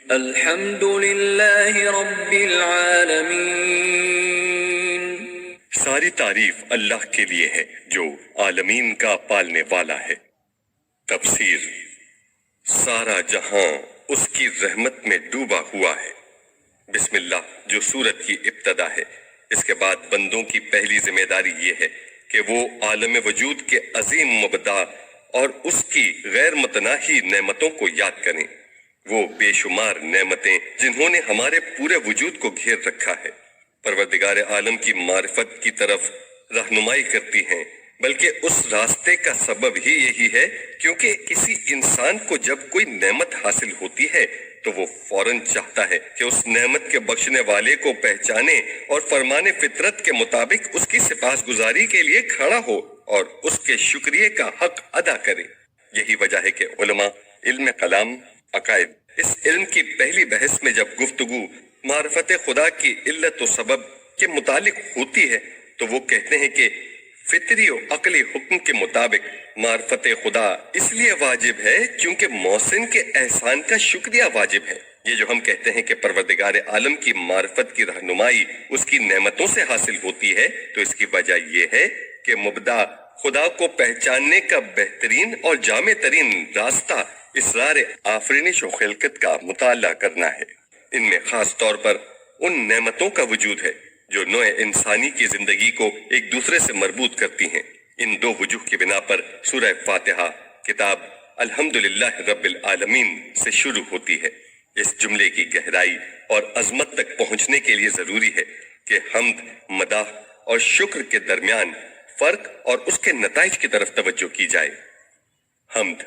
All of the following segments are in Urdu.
الحمد للہ رب العالمین، ساری تعریف اللہ کے لیے ہے جو عالمین کا پالنے والا ہے۔ تفسیر: سارا جہاں اس کی رحمت میں ڈوبا ہوا ہے۔ بسم اللہ جو سورت کی ابتدا ہے، اس کے بعد بندوں کی پہلی ذمہ داری یہ ہے کہ وہ عالم وجود کے عظیم مبدع اور اس کی غیر متناہی نعمتوں کو یاد کریں، وہ بے شمار نعمتیں جنہوں نے ہمارے پورے وجود کو گھیر رکھا ہے، پروردگار عالم کی معرفت کی طرف رہنمائی کرتی ہیں، بلکہ اس راستے کا سبب ہی یہی ہے کیونکہ کسی انسان کو جب کوئی نعمت حاصل ہوتی ہے تو وہ فوراً چاہتا ہے کہ اس نعمت کے بخشنے والے کو پہچانے اور فرمان فطرت کے مطابق اس کی سپاسگزاری کے لیے کھڑا ہو اور اس کے شکریہ کا حق ادا کرے۔ یہی وجہ ہے کہ علماء علم کلام عقائد اس علم کی پہلی بحث میں جب گفتگو معرفت خدا کی علت و سبب کے متعلق ہوتی ہے تو وہ کہتے ہیں کہ فطری و عقلی حکم کے مطابق معرفت خدا اس لیے واجب ہے کیونکہ محسن کے احسان کا شکریہ واجب ہے۔ یہ جو ہم کہتے ہیں کہ پروردگار عالم کی معرفت کی رہنمائی اس کی نعمتوں سے حاصل ہوتی ہے تو اس کی وجہ یہ ہے کہ مبدع خدا کو پہچاننے کا بہترین اور جامع ترین راستہ اسرار آفرینش و خلقت کا مطالعہ کرنا ہے۔ ان میں خاص طور پر ان نعمتوں کا وجود ہے جو نوع انسانی کی زندگی کو ایک دوسرے سے مربوط کرتی ہیں۔ ان دو وجوہ کی بنا پر سورہ فاتحہ کتاب الحمدللہ رب العالمین سے شروع ہوتی ہے۔ اس جملے کی گہرائی اور عظمت تک پہنچنے کے لیے ضروری ہے کہ حمد، مداح اور شکر کے درمیان فرق اور اس کے نتائج کی طرف توجہ کی جائے۔ حمد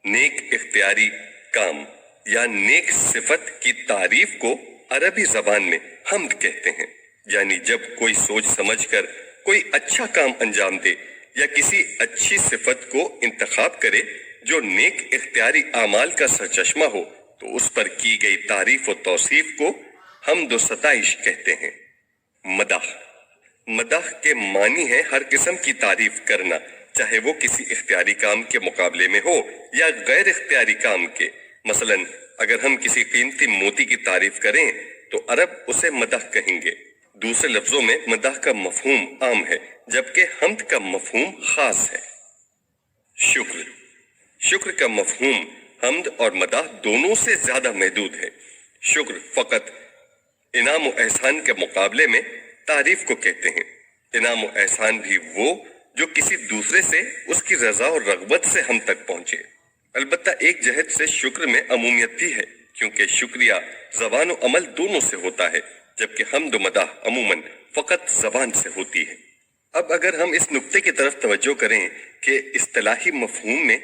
نیک اختیاری کام یا نیک صفت کی تعریف کو عربی زبان میں حمد کہتے ہیں، یعنی جب کوئی سوچ سمجھ کر کوئی اچھا کام انجام دے یا کسی اچھی صفت کو انتخاب کرے جو نیک اختیاری اعمال کا سرچشمہ ہو تو اس پر کی گئی تعریف و توصیف کو حمد و ستائش کہتے ہیں۔ مدح کے معنی ہے ہر قسم کی تعریف کرنا، چاہے وہ کسی اختیاری کام کے مقابلے میں ہو یا غیر اختیاری کام کے۔ مثلا اگر ہم کسی قیمتی موتی کی تعریف کریں تو عرب اسے مدح کہیں گے۔ دوسرے لفظوں میں مدح کا مفہوم عام ہے جبکہ حمد کا مفہوم خاص ہے۔ شکر کا مفہوم حمد اور مدح دونوں سے زیادہ محدود ہے۔ شکر فقط انعام و احسان کے مقابلے میں تعریف کو کہتے ہیں۔ انعام و احسان بھی وہ جو کسی دوسرے سے اس کی رضا اور رغبت سے ہم تک پہنچے۔ البتہ ایک جہت سے شکر میں عمومیت بھی ہے کیونکہ شکریہ زبان و عمل دونوں سے ہوتا ہے جبکہ حمد و مدح عموماً فقط زبان سے ہوتی ہے۔ اب اگر ہم اس نقطے کی طرف توجہ کریں کہ اصطلاحی مفہوم میں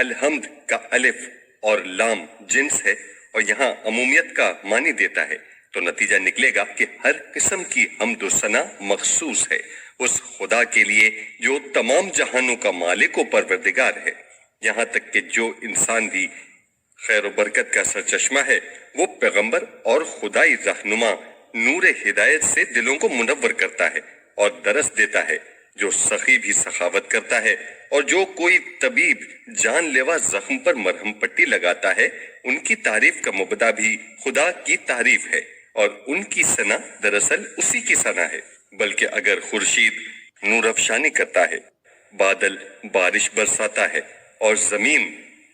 الحمد کا الف اور لام جنس ہے اور یہاں عمومیت کا معنی دیتا ہے تو نتیجہ نکلے گا کہ ہر قسم کی حمد و ثنا مخصوص ہے اس خدا کے لیے جو تمام جہانوں کا مالک و پروردگار ہے۔ یہاں تک کہ جو انسان بھی خیر و برکت کا سرچشمہ ہے وہ پیغمبر اور خدائی رہنما نور ہدایت سے دلوں کو منور کرتا ہے اور درس دیتا ہے، جو سخی بھی سخاوت کرتا ہے اور جو کوئی طبیب جان لیوا زخم پر مرہم پٹی لگاتا ہے، ان کی تعریف کا مبدا بھی خدا کی تعریف ہے اور ان کی ثنا دراصل اسی کی ثنا ہے۔ بلکہ اگر خورشید نور افشانی کرتا ہے، بادل بارش برساتا ہے اور زمین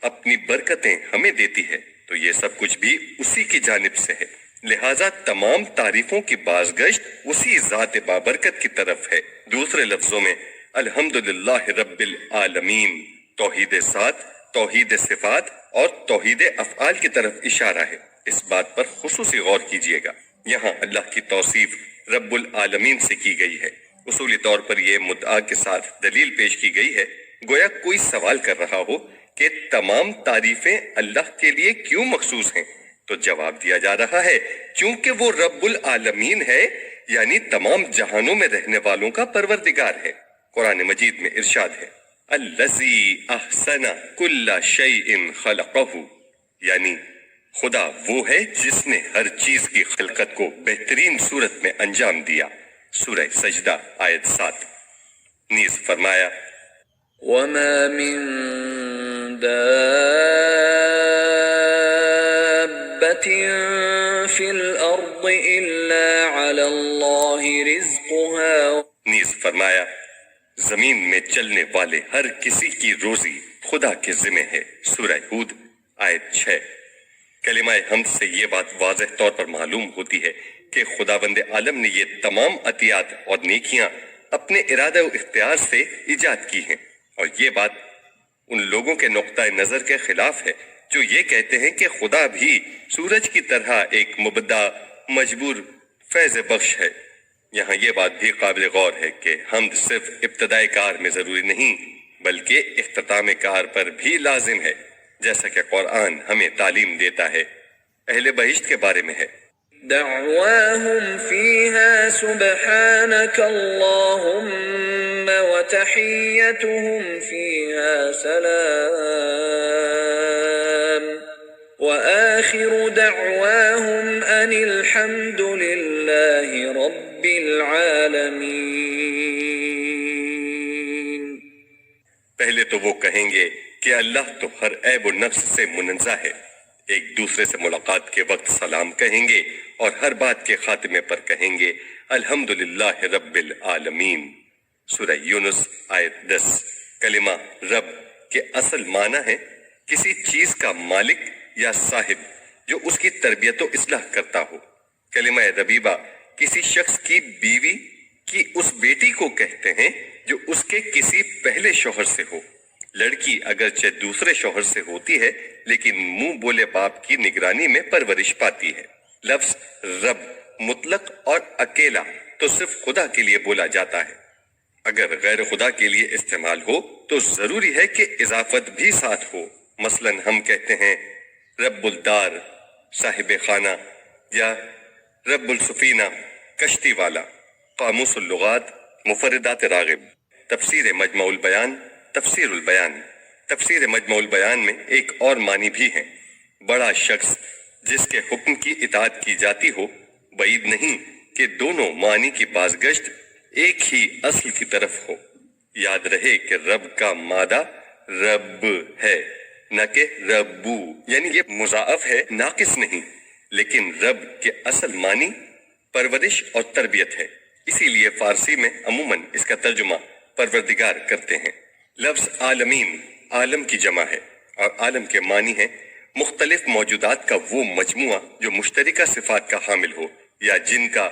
اپنی برکتیں ہمیں دیتی ہے تو یہ سب کچھ بھی اسی کی جانب سے ہے، لہٰذا تمام تعریفوں کی بازگشت اسی ذات بابرکت کی طرف ہے۔ دوسرے لفظوں میں الحمدللہ رب العالمین توحید ذات، توحید صفات اور توحید افعال کی طرف اشارہ ہے۔ اس بات پر خصوصی غور کیجیے گا، یہاں اللہ کی توصیف رب العالمین سے کی گئی ہے۔ اصولی طور پر یہ مدعا کے ساتھ دلیل پیش کی گئی ہے، گویا کوئی سوال کر رہا ہو کہ تمام تعریفیں اللہ کے لیے کیوں مخصوص ہیں، تو جواب دیا جا رہا ہے چونکہ وہ رب العالمین ہے، یعنی تمام جہانوں میں رہنے والوں کا پروردگار ہے۔ قرآن مجید میں ارشاد ہے الذی احسن کل شیء خلقہ، یعنی خدا وہ ہے جس نے ہر چیز کی خلقت کو بہترین صورت میں انجام دیا۔ سورہ سجدہ آیت 7۔ نیز فرمایا وما من دابة إلا على الله رزقها نیز فرمایا زمین میں چلنے والے ہر کسی کی روزی خدا کے ذمہ ہے۔ سورہ ہود آیت 6۔ کلمہ حمد سے یہ بات واضح طور پر معلوم ہوتی ہے کہ خداوند عالم نے یہ تمام عطیات اور نیکیاں اپنے ارادہ و اختیار سے ایجاد کی ہیں، اور یہ بات ان لوگوں کے نقطۂ نظر کے خلاف ہے جو یہ کہتے ہیں کہ خدا بھی سورج کی طرح ایک مبدع مجبور فیض بخش ہے۔ یہاں یہ بات بھی قابل غور ہے کہ حمد صرف ابتدائی کار میں ضروری نہیں بلکہ اختتام کار پر بھی لازم ہے، جیسا کہ قرآن ہمیں تعلیم دیتا ہے۔ اہل بہشت کے بارے میں ہے دعواهم فيها سبحانك اللهم وتحيتهم فيها سلام وآخر دعواهم أن الحمد لله رب العالمين۔ پہلے تو وہ کہیں گے کہ اللہ تو ہر عیب و نقص سے منزہ ہے، ایک دوسرے سے ملاقات کے وقت سلام کہیں گے اور ہر بات کے خاتمے پر کہیں گے الحمدللہ رب العالمین۔ سورہ یونس آیت 10۔ کلمہ رب کے اصل معنی ہے کسی چیز کا مالک یا صاحب جو اس کی تربیت و اصلاح کرتا ہو۔ کلمہ ربیبہ کسی شخص کی بیوی کی اس بیٹی کو کہتے ہیں جو اس کے کسی پہلے شوہر سے ہو۔ لڑکی اگرچہ دوسرے شوہر سے ہوتی ہے لیکن منہ بولے باپ کی نگرانی میں پرورش پاتی ہے۔ لفظ رب مطلق اور اکیلا تو صرف خدا کے لیے بولا جاتا ہے، اگر غیر خدا کے لیے استعمال ہو تو ضروری ہے کہ اضافت بھی ساتھ ہو۔ مثلا ہم کہتے ہیں رب الدار صاحب خانہ یا رب السفینہ کشتی والا۔ قاموس اللغات مفردات راغب تفسیر مجمع البیان تفسیر البیان۔ تفسیر مجمع البیان میں ایک اور معنی بھی ہے، بڑا شخص جس کے حکم کی اطاعت کی جاتی ہو۔ بعید نہیں کہ دونوں معنی کی بازگشت ایک ہی اصل کی طرف ہو۔ یاد رہے کہ رب کا مادہ رب ہے نہ کہ ربو، یعنی یہ مضاعف ہے ناقص نہیں، لیکن رب کے اصل معنی پرورش اور تربیت ہے، اسی لیے فارسی میں عموماً اس کا ترجمہ پروردگار کرتے ہیں۔ لفظ عالمین عالم کی جمع ہے اور عالم کے معنی ہے مختلف موجودات کا وہ مجموعہ جو مشترکہ صفات کا حامل ہو یا جن کا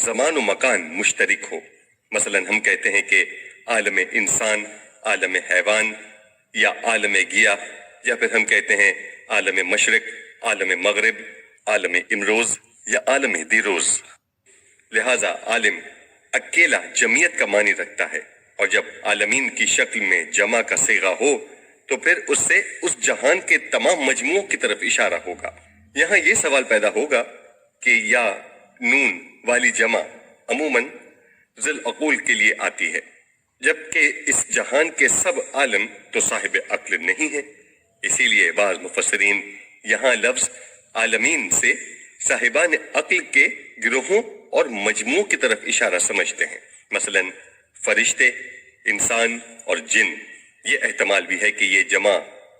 زمان و مکان مشترک ہو۔ مثلا ہم کہتے ہیں کہ عالم انسان، عالم حیوان یا عالم گیاه، یا پھر ہم کہتے ہیں عالم مشرق، عالم مغرب، عالم امروز یا عالم دیروز۔ لہذا عالم اکیلا جمعیت کا معنی رکھتا ہے، اور جب عالمین کی شکل میں جمع کا صیغہ ہو تو پھر اس سے اس جہان کے تمام مجموعوں کی طرف اشارہ ہوگا۔ یہاں یہ سوال پیدا ہوگا کہ یا نون والی جمع عموماً ذی العقول کے لیے آتی ہے، جبکہ اس جہان کے سب عالم تو صاحب عقل نہیں ہے۔ اسی لیے بعض مفسرین یہاں لفظ عالمین سے صاحبان عقل کے گروہوں اور مجموعوں کی طرف اشارہ سمجھتے ہیں، مثلا فرشتے، انسان اور جن۔ یہ احتمال بھی ہے کہ یہ جمع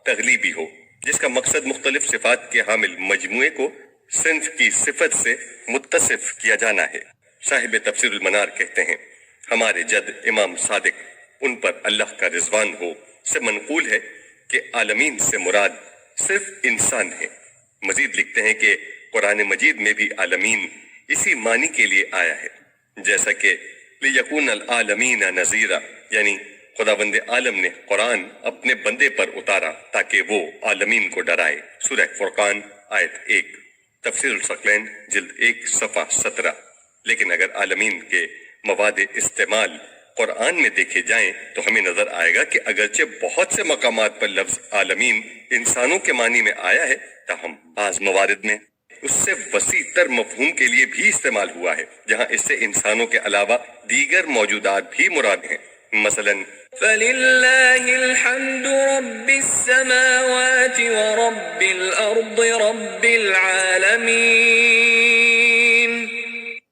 تغلیبی ہو جس کا مقصد مختلف صفات کے حامل مجموعے کو صنف کی صفت سے متصف کیا جانا ہے۔ صاحب تفسیر المنار کہتے ہیں ہمارے جد امام صادق ان پر اللہ کا رضوان ہو سے منقول ہے کہ عالمین سے مراد صرف انسان ہے۔ مزید لکھتے ہیں کہ قرآن مجید میں بھی عالمین اسی معنی کے لیے آیا ہے، جیسا کہ لِيَكُونَ الْعَالَمِينَ نَذِيرًا، یعنی خداوند عالم نے قرآن اپنے بندے پر اتارا تاکہ وہ عالمین کو ڈرائے۔ سورہ فرقان آیت 1، تفسیر الثقلین جلد 1 صفحہ 17۔ لیکن اگر عالمین کے مواد استعمال قرآن میں دیکھے جائیں تو ہمیں نظر آئے گا کہ اگرچہ بہت سے مقامات پر لفظ عالمین انسانوں کے معنی میں آیا ہے، تاہم بعض موارد میں اس سے وسیع تر مفہوم کے لیے بھی استعمال ہوا ہے، جہاں اس سے انسانوں کے علاوہ دیگر موجودات بھی مراد ہیں۔ مثلا فَلِلَّهِ الْحَمْدُ رَبِّ السَّمَاوَاتِ وَرَبِّ الْأَرْضِ رَبِّ الْعَالَمِينَ۔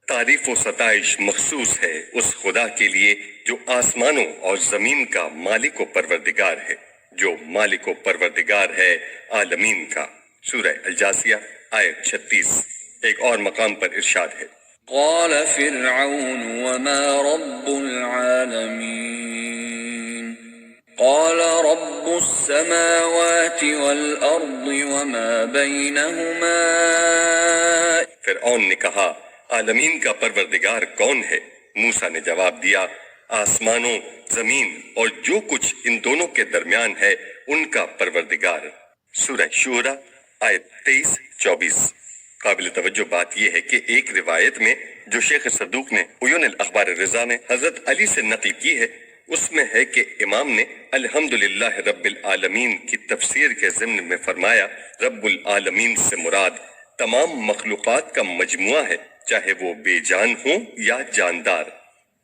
تعریف و ستائش مخصوص ہے اس خدا کے لیے جو آسمانوں اور زمین کا مالک و پروردگار ہے، جو مالک و پروردگار ہے عالمین کا۔ سورہ الجاثیہ آیت 36۔ ایک اور مقام پر ارشاد ہے، قال فرعون وما رب العالمين قال رب السماوات والأرض وما بينهما. فرعون نے کہا عالمین کا پروردگار کون ہے؟ موسیٰ نے جواب دیا آسمانوں، زمین اور جو کچھ ان دونوں کے درمیان ہے ان کا پروردگار. سورہ شورى آیت 23-24. قابل توجہ بات یہ ہے کہ ایک روایت میں جو شیخ صدوق نے عیون الاخبار الرضا میں حضرت علی سے نقل کی ہے، اس میں ہے کہ امام نے الحمدللہ رب العالمین کی تفسیر کے ضمن میں فرمایا رب العالمین سے مراد تمام مخلوقات کا مجموعہ ہے، چاہے وہ بے جان ہوں یا جاندار.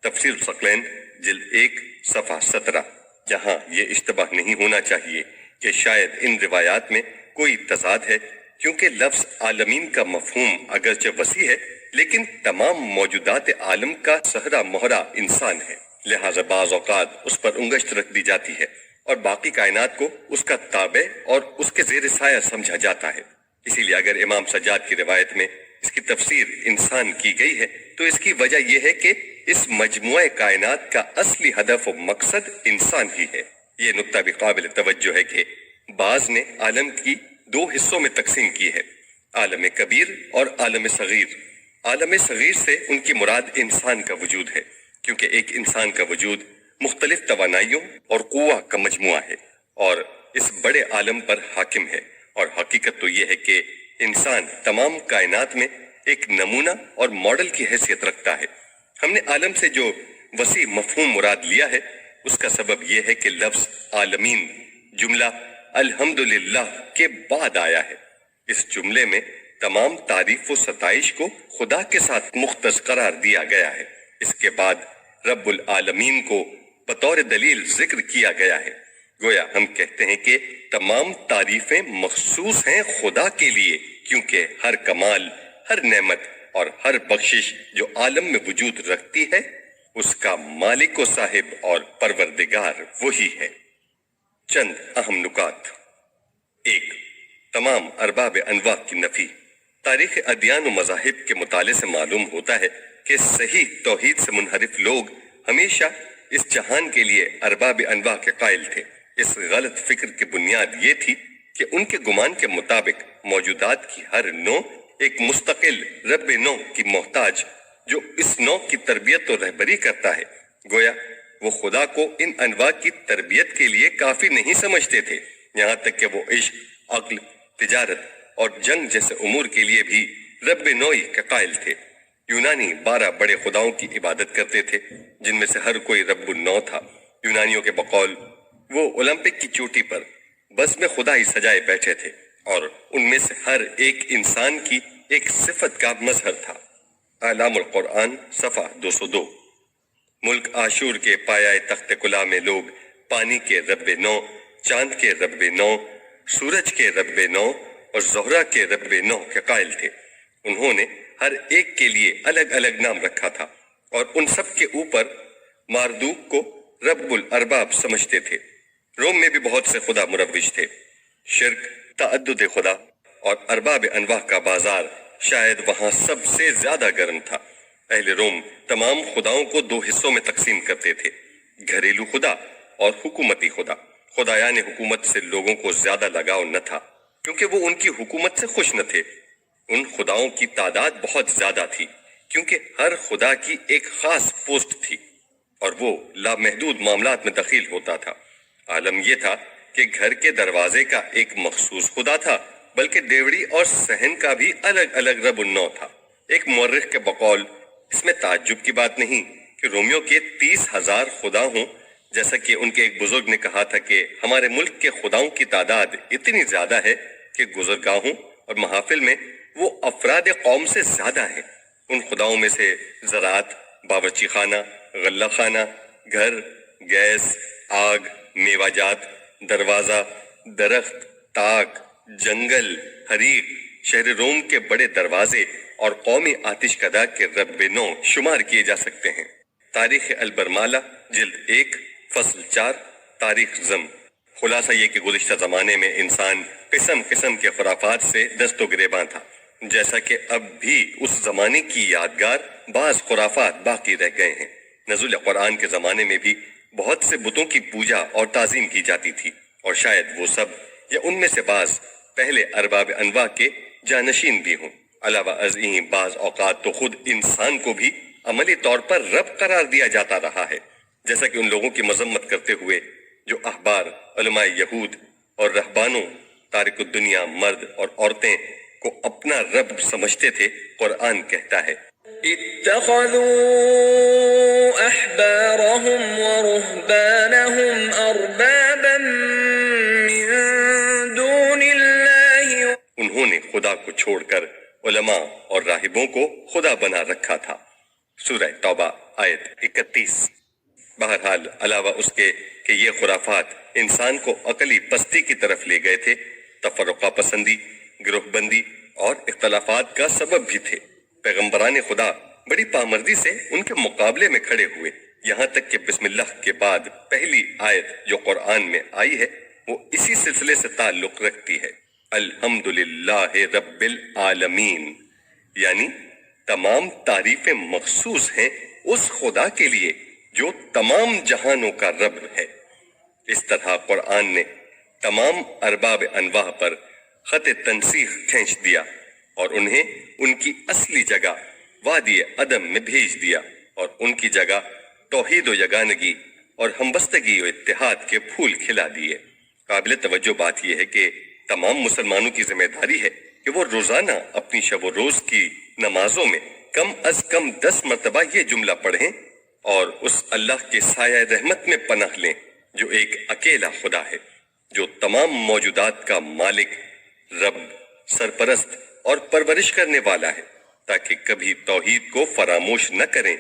تفسیر ثقلین جلد 1 صفحہ 17. جہاں یہ اشتباہ نہیں ہونا چاہیے کہ شاید ان روایات میں کوئی تضاد ہے، کیونکہ لفظ عالمین کا مفہوم اگرچہ وسیع ہے لیکن تمام موجودات عالم کا سہرا مہرا انسان ہے، لہذا بعض اوقات اس پر انگشت رکھ دی جاتی ہے اور باقی کائنات کو اس کا تابع اور اس کے زیر سایہ سمجھا جاتا ہے. اسی لیے اگر امام سجاد کی روایت میں اس کی تفسیر انسان کی گئی ہے تو اس کی وجہ یہ ہے کہ اس مجموعہ کائنات کا اصلی ہدف و مقصد انسان ہی ہے. یہ نقطہ بھی قابل توجہ ہے کہ بعض نے عالم کی 2 حصوں میں تقسیم کی ہے، عالم کبیر اور عالم صغیر. عالم صغیر سے ان کی مراد انسان کا وجود ہے، کیونکہ ایک انسان کا وجود مختلف توانائیوں اور قوہ کا مجموعہ ہے اور اس بڑے عالم پر حاکم ہے. اور حقیقت تو یہ ہے کہ انسان تمام کائنات میں ایک نمونہ اور ماڈل کی حیثیت رکھتا ہے. ہم نے عالم سے جو وسیع مفہوم مراد لیا ہے اس کا سبب یہ ہے کہ لفظ عالمین جملہ الحمدللہ کے بعد آیا ہے. اس جملے میں تمام تعریف و ستائش کو خدا کے ساتھ مختص قرار دیا گیا ہے. اس کے بعد رب العالمین کو بطور دلیل ذکر کیا گیا ہے. گویا ہم کہتے ہیں کہ تمام تعریفیں مخصوص ہیں خدا کے لیے، کیونکہ ہر کمال، ہر نعمت اور ہر بخشش جو عالم میں وجود رکھتی ہے اس کا مالک و صاحب اور پروردگار وہی ہے. چند اہم نکات. 1. تمام ارباب انواع کی نفی. تاریخ ادیان و مذاہب کے مطالعے سے معلوم ہوتا ہے کہ صحیح توحید سے منحرف لوگ ہمیشہ اس جہان کے لیے ارباب انواع کے قائل تھے. اس غلط فکر کی بنیاد یہ تھی کہ ان کے گمان کے مطابق موجودات کی ہر نوع ایک مستقل رب نوع کی محتاج جو اس نوع کی تربیت و رہبری کرتا ہے. گویا وہ خدا کو ان انواع کی تربیت کے لیے کافی نہیں سمجھتے تھے، یہاں تک کہ وہ عشق، عقل، تجارت اور جنگ جیسے امور کے لیے بھی رب نوعی کے قائل تھے. یونانی 12 بڑے خداؤں کی عبادت کرتے تھے جن میں سے ہر کوئی رب النوع تھا. یونانیوں کے بقول وہ اولمپک کی چوٹی پر بس میں خدا ہی سجائے بیٹھے تھے اور ان میں سے ہر ایک انسان کی ایک صفت کا مظہر تھا. اعلام القرآن صفحہ 202. ملک آشور کے پایہ تخت کلا میں لوگ پانی کے رب نوع، چاند کے رب نوع، سورج کے رب نوع اور زہرہ کے رب نوع کے قائل تھے. انہوں نے ہر ایک کے لیے الگ الگ نام رکھا تھا اور ان سب کے اوپر ماردوک کو رب الارباب سمجھتے تھے. روم میں بھی بہت سے خدا مروج تھے. شرک، تعدد خدا اور ارباب انواع کا بازار شاید وہاں سب سے زیادہ گرم تھا. اہل روم تمام خداؤں کو 2 حصوں میں تقسیم کرتے تھے، گھریلو خدا اور حکومتی خدا. خدایان حکومت سے لوگوں کو زیادہ لگاؤ نہ تھا کیونکہ وہ ان کی حکومت سے خوش نہ تھے. ان خداؤں کی تعداد بہت زیادہ تھی کیونکہ ہر خدا کی ایک خاص پوسٹ تھی اور وہ لامحدود معاملات میں دخیل ہوتا تھا. عالم یہ تھا کہ گھر کے دروازے کا ایک مخصوص خدا تھا، بلکہ ڈیوڑی اور صحن کا بھی الگ الگ رب النوع تھا. ایک مورخ کے بقول اس میں تعجب کی بات نہیں کہ رومیوں کے 30,000 خدا ہوں، جیسا کہ ان کے ایک بزرگ نے کہا تھا کہ ہمارے ملک کے خداؤں کی تعداد اتنی زیادہ ہے کہ گزرگاہوں اور محافل میں وہ افراد قوم سے زیادہ ہیں. ان خداؤں میں سے زراعت، باورچی خانہ، غلہ خانہ، گھر، گیس، آگ، میوہ جات، دروازہ، درخت، تاک، جنگل، حریق، شہر روم کے بڑے دروازے اور قومی آتش کدا کے رب نوع شمار کیے جا سکتے ہیں. تاریخ البرمالہ جلد 1 فصل 4 تاریخ زم. خلاصہ یہ کہ گزشتہ زمانے میں انسان قسم قسم کے خرافات سے دست و گریباں تھا. جیسا کہ اب بھی اس زمانے کی یادگار بعض خرافات باقی رہ گئے ہیں۔ نزول قرآن کے زمانے میں بھی بہت سے بتوں کی پوجا اور تعظیم کی جاتی تھی، اور شاید وہ سب یا ان میں سے بعض پہلے ارباب انواع کے جانشین بھی ہوں۔ علاوہ ازیں بعض اوقات تو خود انسان کو بھی عملی طور پر رب قرار دیا جاتا رہا ہے، جیسا کہ ان لوگوں کی مذمت کرتے ہوئے جو احبار، علماء یہود اور رہبانوں، تارک الدنیا مرد اور عورتیں کو اپنا رب سمجھتے تھے، قرآن کہتا ہے اتخذوا احبارهم ورهبانهم اربابا من دون الله انہوں نے خدا کو چھوڑ کر علماء اور راہبوں کو خدا بنا رکھا تھا۔ سورہ توبہ آیت 31۔ بہرحال علاوہ اس کے کہ یہ خرافات انسان کو عقلی پستی کی طرف لے گئے تھے، تفرقہ پسندی، گروہ بندی اور اختلافات کا سبب بھی تھے۔ پیغمبران خدا بڑی پامردی سے ان کے مقابلے میں کھڑے ہوئے، یہاں تک کہ بسم اللہ کے بعد پہلی آیت جو قرآن میں آئی ہے وہ اسی سلسلے سے تعلق رکھتی ہے۔ الحمدللہ رب العالمین، یعنی تمام تعریفیں مخصوص ہیں اس خدا کے لیے جو تمام جہانوں کا رب ہے۔ اس طرح قرآن نے تمام ارباب انواع پر خط تنسیخ کھینچ دیا اور انہیں ان کی اصلی جگہ وادی عدم میں بھیج دیا، اور ان کی جگہ توحید و یگانگی اور ہمبستگی و اتحاد کے پھول کھلا دیے۔ قابل توجہ بات یہ ہے کہ تمام مسلمانوں کی ذمہ داری ہے کہ وہ روزانہ اپنی شب و روز کی نمازوں میں کم از کم 10 مرتبہ یہ جملہ پڑھیں اور اس اللہ کے سایہ رحمت میں پناہ لیں جو ایک اکیلا خدا ہے، جو تمام موجودات کا مالک، رب، سرپرست اور پرورش کرنے والا ہے، تاکہ کبھی توحید کو فراموش نہ کریں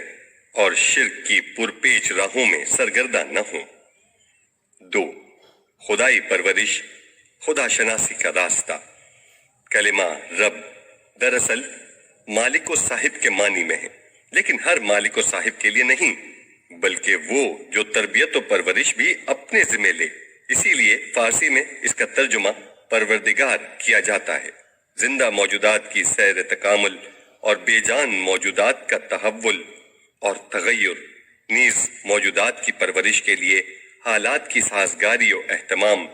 اور شرک کی پرپیچ راہوں میں سرگرداں نہ ہوں۔ 2. خدائی پرورش، خدا شناسی کا راستہ۔ کلمہ رب دراصل مالک و صاحب کے معنی میں ہے، لیکن ہر مالک و صاحب کے لیے نہیں، بلکہ وہ جو تربیت و پرورش بھی اپنے ذمہ لے۔ اسی لیے فارسی میں اس کا ترجمہ پروردگار کیا جاتا ہے۔ زندہ موجودات کی سیر تکامل اور بے جان موجودات کا تحول اور تغیر، نیز موجودات کی پرورش کے لیے حالات کی سازگاری و اہتمام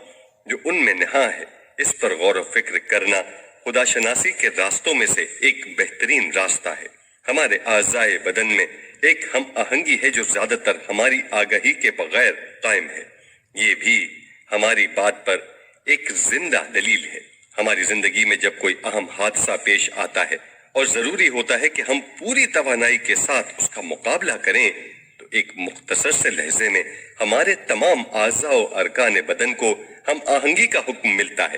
جو ان میں نہاں ہے، اس پر غور و فکر کرنا خدا شناسی کے راستوں میں سے ایک بہترین راستہ ہے۔ ہمارے اعضائے بدن میں ایک ہم آہنگی ہے جو زیادہ تر ہماری آگاہی کے بغیر قائم ہے۔ یہ بھی ہماری بات پر ایک زندہ دلیل ہے۔ ہماری زندگی میں جب کوئی اہم حادثہ پیش آتا ہے اور ضروری ہوتا ہے کہ ہم پوری توانائی کے ساتھ اس کا مقابلہ کریں، تو ایک مختصر سے لحظے میں ہمارے تمام اعضاء و ارکان بدن کو ہم آہنگی کا حکم ملتا ہے،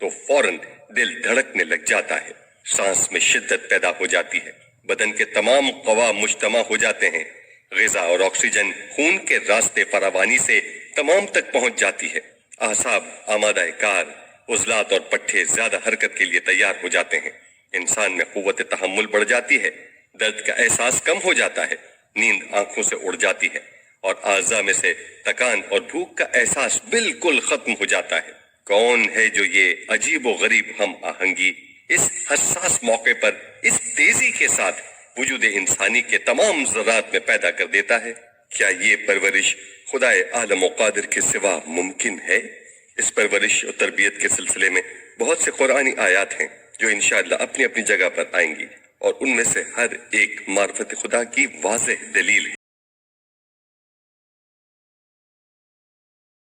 تو فوراً دل دھڑکنے لگ جاتا ہے، سانس میں شدت پیدا ہو جاتی ہے، بدن کے تمام قوا مجتمع ہو جاتے ہیں، غذا اور آکسیجن خون کے راستے فراوانی سے تمام تک پہنچ جاتی ہے، اعصاب آمادہ کار، عضلات اور پٹھے زیادہ حرکت کے لیے تیار ہو جاتے ہیں، انسان میں قوت تحمل بڑھ جاتی ہے، درد کا احساس کم ہو جاتا ہے، نیند آنکھوں سے اڑ جاتی ہے، اور اعضاء میں سے تکان اور بھوک کا احساس بالکل ختم ہو جاتا ہے۔ کون ہے جو یہ عجیب و غریب ہم آہنگی اس حساس موقع پر اس تیزی کے ساتھ وجود انسانی کے تمام ذرات میں پیدا کر دیتا ہے؟ کیا یہ پرورش خدائے عالم و قادر کے سوا ممکن ہے؟ اس پرورش اور تربیت کے سلسلے میں بہت سے قرآنی آیات ہیں جو انشاءاللہ اپنی اپنی جگہ پر آئیں گی، اور ان میں سے ہر ایک معرفت خدا کی واضح دلیل ہے۔